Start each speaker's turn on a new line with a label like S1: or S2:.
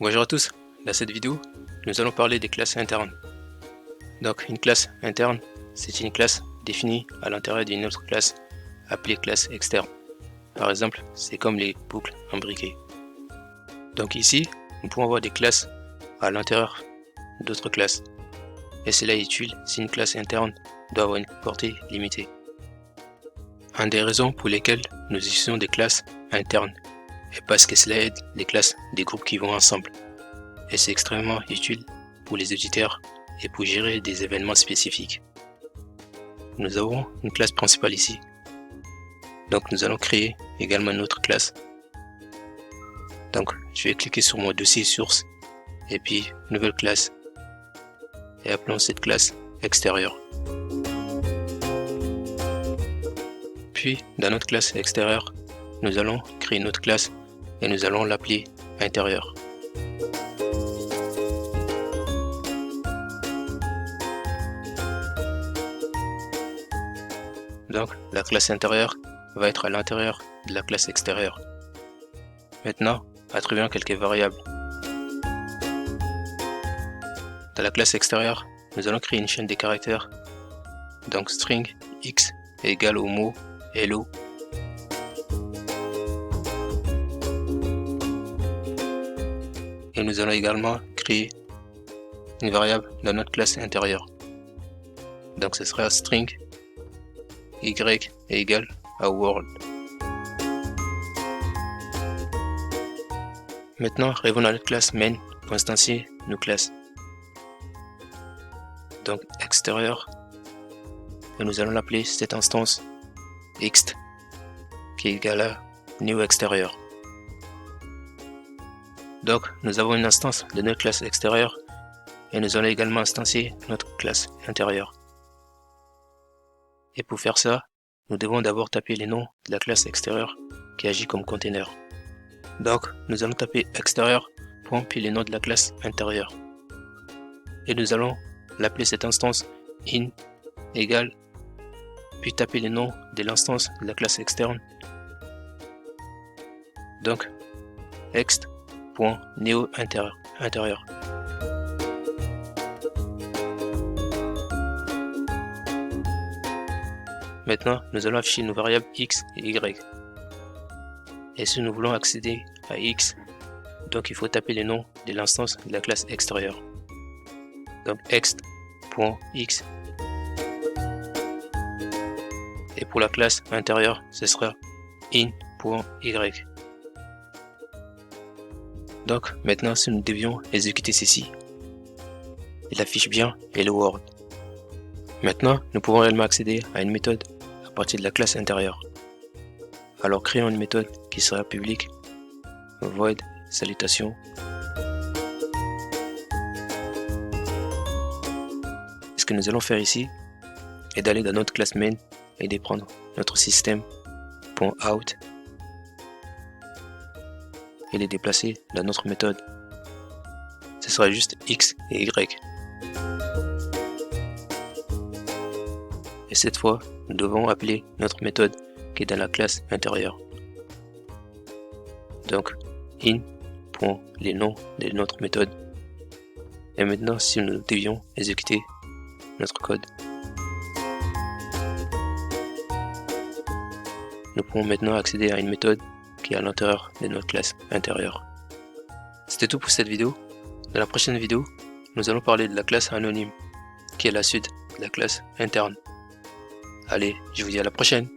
S1: Bonjour à tous, dans cette vidéo, nous allons parler des classes internes. Donc une classe interne, c'est une classe définie à l'intérieur d'une autre classe appelée classe externe. Par exemple, c'est comme les boucles imbriquées. Donc ici, nous pouvons avoir des classes à l'intérieur d'autres classes. Et cela est utile si une classe interne doit avoir une portée limitée. Une des raisons pour lesquelles nous utilisons des classes internes est parce que cela aide les classes des groupes qui vont ensemble. Et c'est extrêmement utile pour les auditeurs et pour gérer des événements spécifiques. Nous avons une classe principale ici. Donc nous allons créer également une autre classe. Donc je vais cliquer sur mon dossier source et puis nouvelle classe. Et appelons cette classe extérieure. Puis dans notre classe extérieure, nous allons créer une autre classe et nous allons l'appeler intérieur. Donc la classe intérieure va être à l'intérieur de la classe extérieure. Maintenant, attribuons quelques variables. Dans la classe extérieure, nous allons créer une chaîne de caractères. Donc string x est égal au mot hello. Et nous allons également créer une variable dans notre classe intérieure. Donc ce sera string y est égal à world. Maintenant, revenons à notre classe main pour instancier nos classes. Donc extérieur, et nous allons l'appeler cette instance X qui est égal à new extérieur. Donc nous avons une instance de notre classe extérieure et nous allons également instancier notre classe intérieure. Et pour faire ça, nous devons d'abord taper les noms de la classe extérieure qui agit comme conteneur. Donc nous allons taper extérieur puis les noms de la classe intérieure. Et nous allons l'appeler cette instance in égale, puis taper les noms de l'instance de la classe externe. Donc ext.neo intérieur. Maintenant, nous allons afficher nos variables x et y. Et si nous voulons accéder à x, donc il faut taper les noms de l'instance de la classe extérieure. Donc ext.x. Et pour la classe intérieure, ce sera in.y. Donc maintenant, si nous devions exécuter ceci, il affiche bien hello world. Maintenant, nous pouvons réellement accéder à une méthode à partir de la classe intérieure. Alors créons une méthode qui sera publique, void salutation. Ce que nous allons faire ici est d'aller dans notre classe main et de prendre notre système.out et les déplacer dans notre méthode. Ce sera juste x et y. Et cette fois, nous devons appeler notre méthode qui est dans la classe intérieure. Donc, in.les noms de notre méthode. Et maintenant, si nous devions exécuter notre code, nous pouvons maintenant accéder à une méthode qui est à l'intérieur de notre classe intérieure. C'était tout pour cette vidéo. Dans la prochaine vidéo, nous allons parler de la classe anonyme, qui est la suite de la classe interne. Allez, je vous dis à la prochaine.